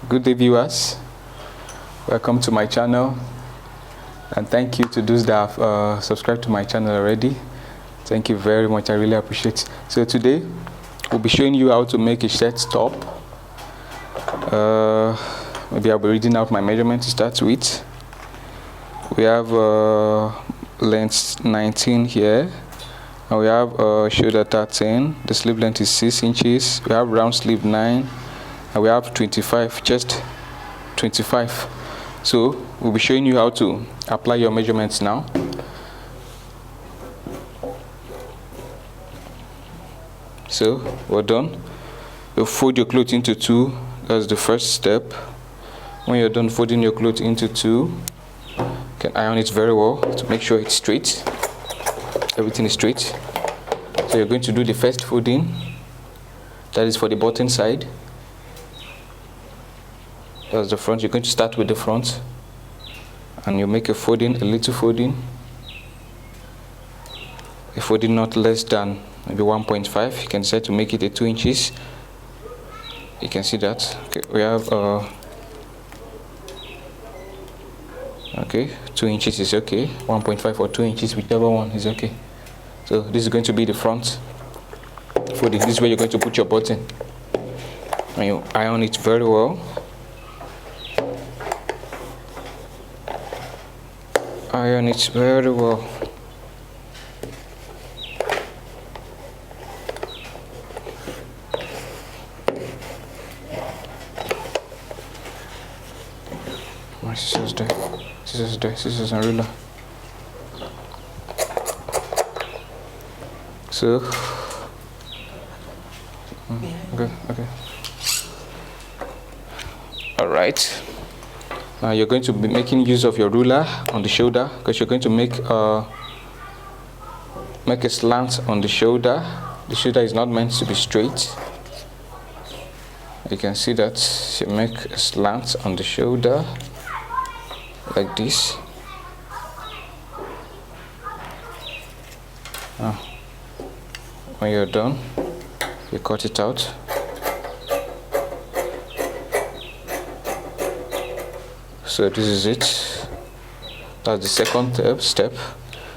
Good day, viewers. Welcome to my channel, and thank you to those that have subscribed to my channel already. Thank you very much. I really appreciate it. So today we'll be showing you how to make a shirt top. Maybe I'll be reading out my measurement to start with. We have length 19 here, and we have shoulder 13. The sleeve length is 6 inches. We have round sleeve 9, and we have 25, just 25. So we'll be showing you how to apply your measurements now. So we're done. You fold your cloth into two. That's the first step. When you're done folding your cloth into two, you can iron it very well to make sure it's straight. Everything is straight. So you're going to do the first folding. That is for the button side. That's the front. You're going to start with the front, and you make a folding, a little folding. A folding not less than maybe 1.5. You can decide to make it a 2 inches. You can see that. Okay, we have okay, 2 inches is okay. 1.5 or 2 inches, whichever one is okay. So this is going to be the front folding. This is where you're going to put your button, and you iron it very well. Iron it very well. My scissors there, scissors there, scissors and ruler. So, okay. All right. Now you're going to be making use of your ruler on the shoulder, because you're going to make a slant on the shoulder. The shoulder is not meant to be straight. You can see that you make a slant on the shoulder like this. Now, when you're done, you cut it out. So this is it. That's the second step.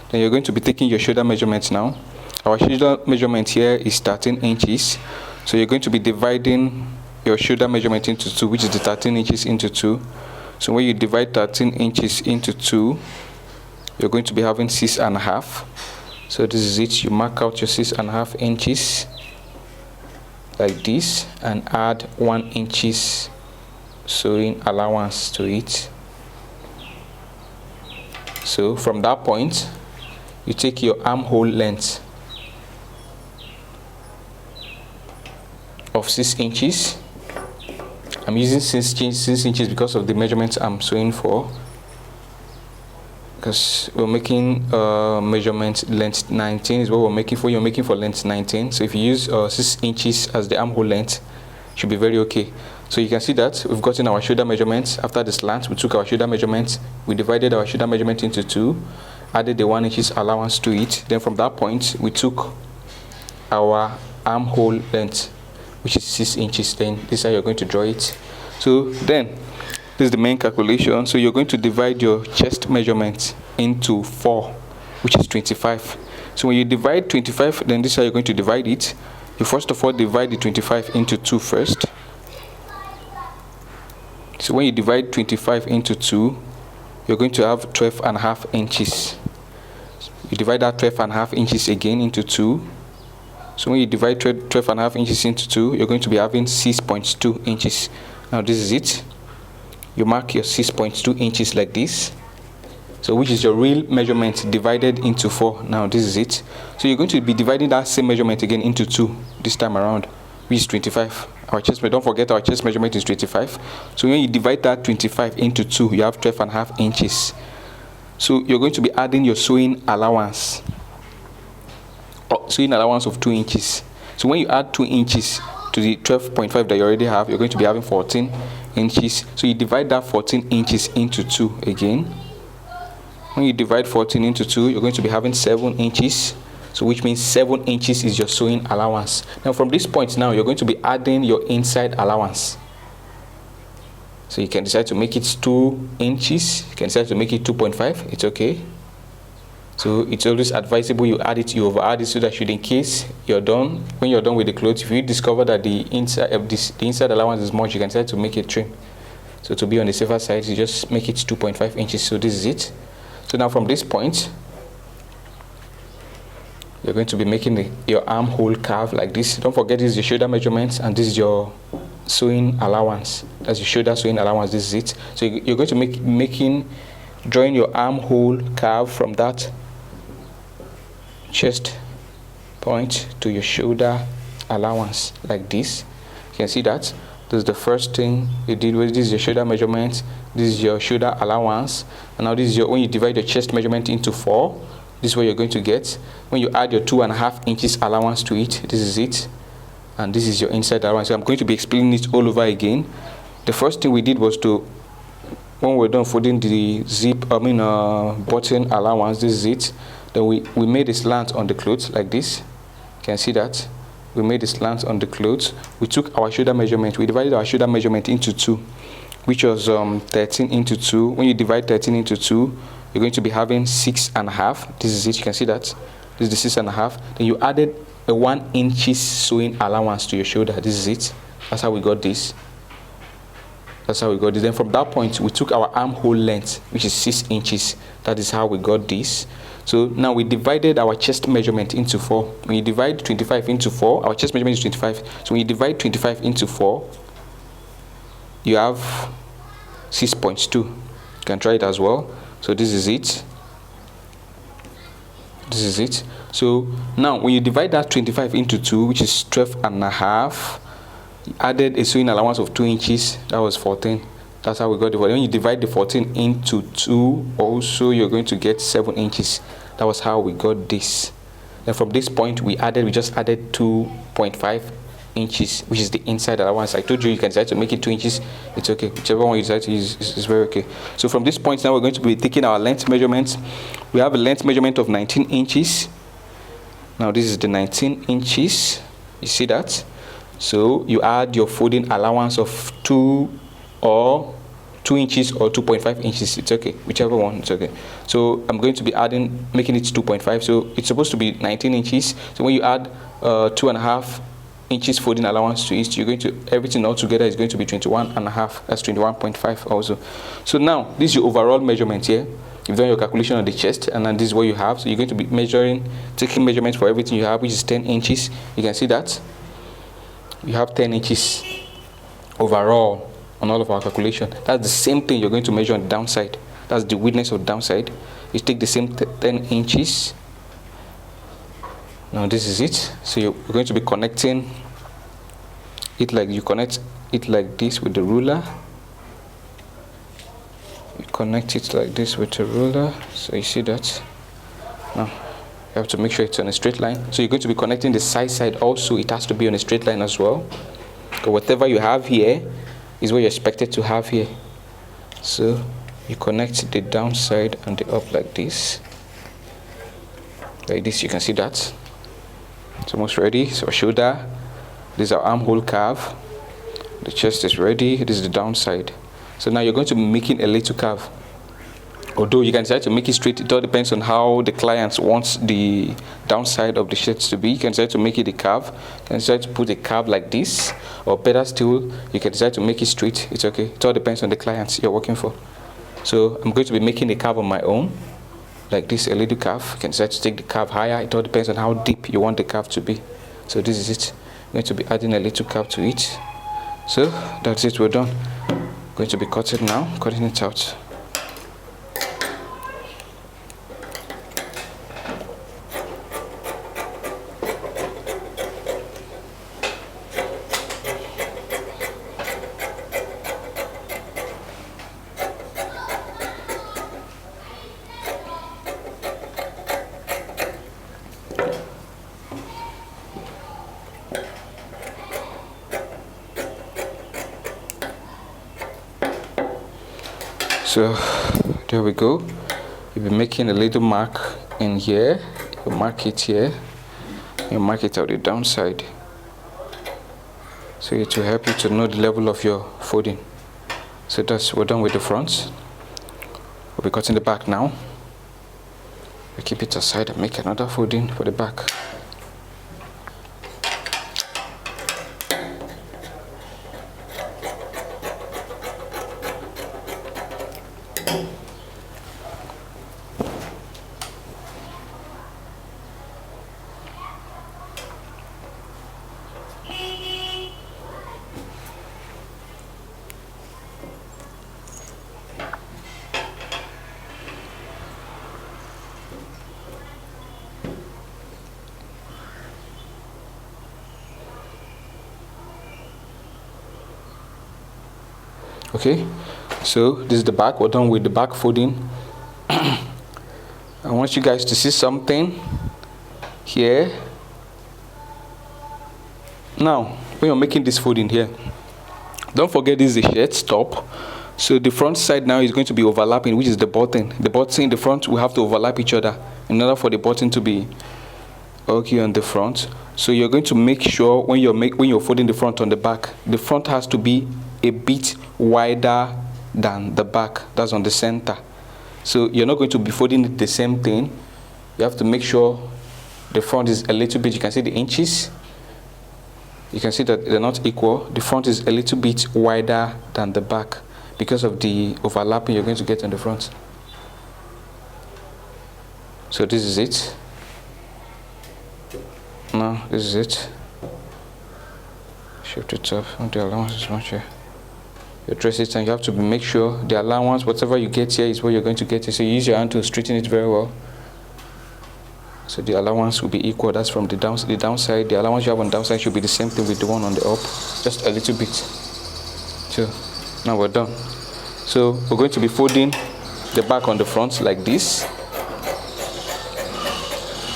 Then you're going to be taking your shoulder measurements now. Our shoulder measurement here is 13 inches. So you're going to be dividing your shoulder measurement into two, which is the 13 inches into two. So when you divide 13 inches into two, you're going to be having 6.5. So this is it. You mark out your 6.5 inches like this, and add 1 inches sewing allowance to it. So from that point, you take your armhole length of 6 inches. I'm using 6 inches because of the measurements I'm sewing for, because we're making measurement length 19 is what we're making for. You're making for length 19. So if you use 6 inches as the armhole length, it should be very okay. So you can see that we've gotten our shoulder measurements. After the slant, we took our shoulder measurements, we divided our shoulder measurement into two, added the 1 inches allowance to it. Then from that point, we took our armhole length, which is 6 inches. Then this is how you're going to draw it. So then, this is the main calculation. So you're going to divide your chest measurement into 4, which is 25. So when you divide 25, then this is how you're going to divide it. You first of all divide the 25 into 2 first. So when you divide 25 into 2, you're going to have 12.5 inches. You divide that 12.5 inches again into 2. So when you divide 12.5 inches into 2, you're going to be having 6.2 inches. Now this is it. You mark your 6.2 inches like this. So which is your real measurement divided into 4. Now this is it. So you're going to be dividing that same measurement again into 2 this time around, which is 25. Our chest, don't forget our chest measurement is 25. So when you divide that 25 into 2, you have 12.5 inches. So you're going to be adding your sewing allowance. Sewing allowance of 2 inches. So when you add 2 inches to the 12.5 that you already have, you're going to be having 14 inches. So you divide that 14 inches into 2 again. When you divide 14 into 2, you're going to be having 7 inches. So which means 7 inches is your sewing allowance. Now from this point now, you're going to be adding your inside allowance. So you can decide to make it 2 inches, you can decide to make it 2.5, it's okay. So it's always advisable you add it, you over add it, so that should, in case you're done, when you're done with the clothes, if you discover that the inside of this, the inside allowance is much, you can decide to make it trim. So to be on the safer side, you just make it 2.5 inches. So this is it. So now from this point, you're going to be making your armhole curve like this. Don't forget, this is your shoulder measurements and this is your sewing allowance. That's your shoulder sewing allowance. This is it. So you're going to drawing your armhole curve from that chest point to your shoulder allowance like this. You can see that. This is the first thing you did. This is your shoulder measurement, this is your shoulder allowance, and now this is your, when you divide your chest measurement into 4, this is what you're going to get. When you add your 2.5 inches allowance to it, this is it, and this is your inside allowance. So I'm going to be explaining it all over again. The first thing we did was to, when we're done folding the button allowance, this is it. Then we made a slant on the clothes like this. You can see that. We made a slant on the clothes. We took our shoulder measurement. We divided our shoulder measurement into 2, which was 13 into 2. When you divide 13 into 2, you're going to be having 6.5. This is it. You can see that. This is the 6.5. Then you added a 1 inch sewing allowance to your shoulder. This is it. That's how we got this. That's how we got this. Then from that point, we took our armhole length, which is 6 inches. That is how we got this. So now we divided our chest measurement into 4. When you divide 25 into 4, our chest measurement is 25. So when you divide 25 into 4, you have 6.2. You can try it as well. So this is it. This is it. So now when you divide that 25 into 2, which is 12.5, you added a sewing allowance of 2 inches. That was 14. That's how we got the 14. When you divide the 14 into 2, also you're going to get 7 inches. That was how we got this. Then from this point, we just added 2.5 inches, which is the inside allowance. I told you can decide to make it 2 inches. It's okay. Whichever one you decide to use is very okay. So from this point, now we're going to be taking our length measurements. We have a length measurement of 19 inches. Now this is the 19 inches. You see that? So you add your folding allowance of 2 inches or 2.5 inches. It's okay, whichever one, it's okay. So I'm going to be making it 2.5. So it's supposed to be 19 inches. So when you add 2.5 inches folding allowance to it, you're going to, everything all together is going to be 21.5. That's 21.5 also. So now this is your overall measurement here. You've done your calculation on the chest, and then this is what you have. So you're going to be taking measurements for everything you have, which is 10 inches. You can see that you have 10 inches overall on all of our calculation. That's the same thing you're going to measure on the downside. That's the width of the downside. You take the same 10 inches. Now this is it. So you're going to be connecting it like you connect it like this with the ruler. You connect it like this with the ruler. So you see that. Now you have to make sure it's on a straight line. So you're going to be connecting the side also. It has to be on a straight line as well. So whatever you have here is what you're expected to have here. So you connect the downside and the up like this. Like this, you can see that. It's almost ready. So shoulder, this is our armhole curve. The chest is ready. This is the downside. So now you're going to be making a little curve. Although you can decide to make it straight, it all depends on how the client wants the downside of the shirt to be. You can decide to make it a curve. You can decide to put a curve like this, or better still, you can decide to make it straight. It's okay. It all depends on the clients you're working for. So I'm going to be making a curve on my own, like this, a little curve. You can decide to take the curve higher. It all depends on how deep you want the curve to be. So this is it. I'm going to be adding a little curve to it. So that's it. We're done. I'm going to be cutting now, cutting it out. So there we go. You'll be making a little mark in here. You mark it here. You mark it on the downside. So it will help you to know the level of your folding. So that's, we're done with the front. We'll be cutting the back now. We keep it aside and make another folding for the back. Okay, so this is the back. We're done with the back folding. I want you guys to see something here. Now, when you're making this folding here, don't forget this is a shirt top. So the front side now is going to be overlapping, which is the button. The button in the front will have to overlap each other in order for the button to be okay on the front. So you're going to make sure when you're folding the front on the back, the front has to be a bit wider than the back. That's on the center. So you're not going to be folding it the same thing. You have to make sure the front is a little bit, you can see the inches. You can see that they're not equal. The front is a little bit wider than the back because of the overlapping you're going to get on the front. So this is it. Now this is it. Shift it up. The allowance is much here. You address it and you have to make sure the allowance, whatever you get here is what you're going to get here. So you use your hand to straighten it very well. So the allowance will be equal. That's from the downside. The allowance you have on the downside should be the same thing with the one on the up, just a little bit. So now we're done. So we're going to be folding the back on the front like this,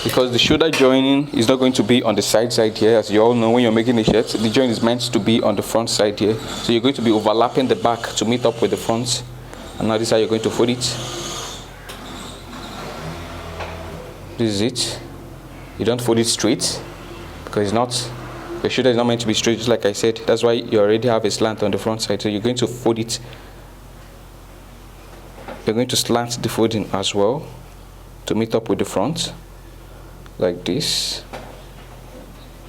because the shoulder joining is not going to be on the side here. As you all know, when you're making a shirt, the joint is meant to be on the front side here. So you're going to be overlapping the back to meet up with the front. And now this is how you're going to fold it. This is it. You don't fold it straight because it's not, the shoulder is not meant to be straight, just like I said. That's why you already have a slant on the front side. So you're going to fold it. You're going to slant the folding as well to meet up with the front, like this.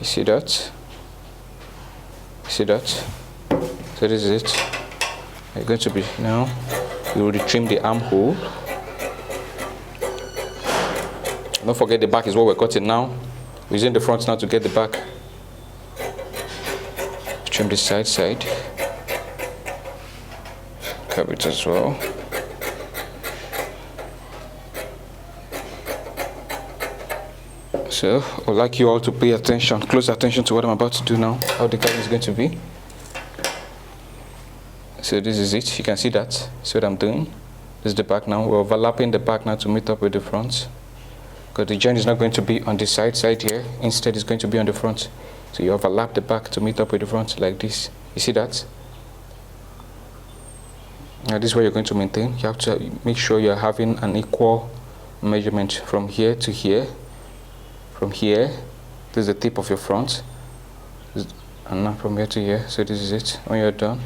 You see that? You see that? So this is it. You're going to be, now you will trim the armhole. Don't forget the back is what we're cutting now. We're using the front now to get the back. Trim the side. Curve it as well. So I'd like you all to pay attention, close attention to what I'm about to do now, how the curve is going to be. So this is it. You can see that. See what I'm doing? This is the back now. We're overlapping the back now to meet up with the front, because the joint is not going to be on the side here. Instead, it's going to be on the front. So you overlap the back to meet up with the front like this. You see that? Now this is what you're going to maintain. You have to make sure you're having an equal measurement from here to here. From here, this is the tip of your front. And now from here to here. So this is it. When you're done,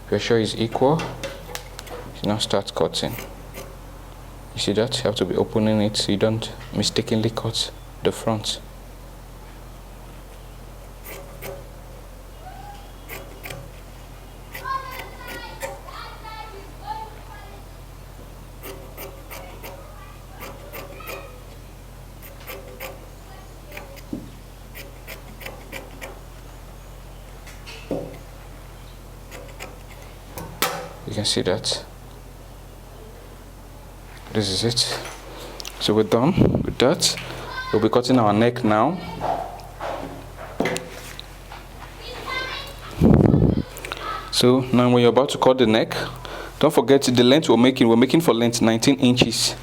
if you're sure it's equal, you now start cutting. You see that? You have to be opening it so you don't mistakenly cut the front. You can see that. This is it. So we're done with that. We'll be cutting our neck now. So now when you're about to cut the neck, don't forget the length we're making for length 19 inches.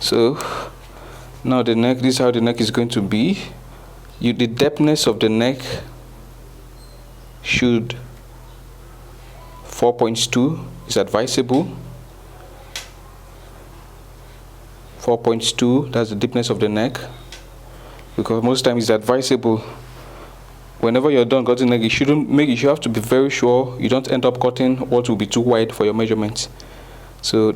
So now the neck, this is how the neck is going to be. The depthness of the neck should 4.2 is advisable. 4.2, that's the deepness of the neck, because most times it's advisable whenever you're done cutting neck, you should have to be very sure you don't end up cutting what will be too wide for your measurements. So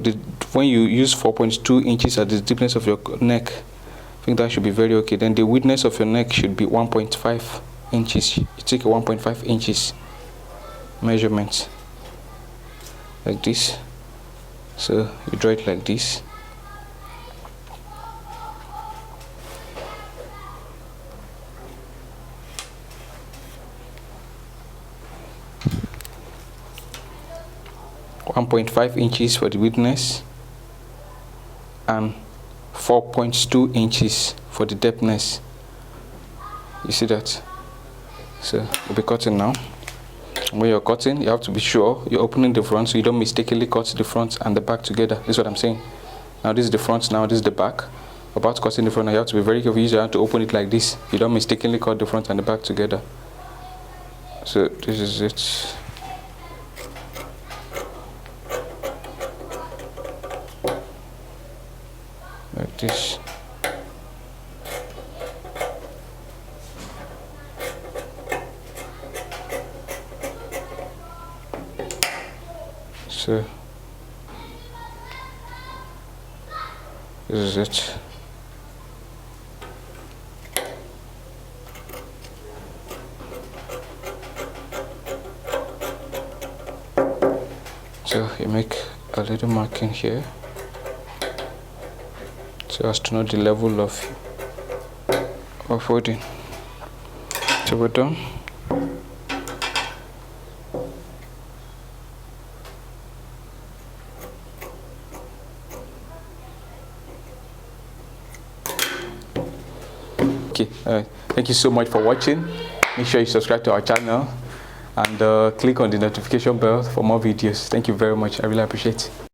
when you use 4.2 inches at the deepness of your neck, I think that should be very okay. Then the width of your neck should be 1.5 inches. You take a 1.5 inches measurement like this. So you draw it like this. .5 inches for the width and 4.2 inches for the depthness. You see that? So we'll be cutting now. When you're cutting, you have to be sure you're opening the front so you don't mistakenly cut the front and the back together. This is what I'm saying. Now this is the front, now this is the back. About cutting the front, now you have to be very careful. You have to open it like this. You don't mistakenly cut the front and the back together. So this is it. Like this. So this is it. So you make a little marking here so as to know the level of folding. So we're done. Okay, thank you so much for watching. Make sure you subscribe to our channel and click on the notification bell for more videos. Thank you very much. I really appreciate it.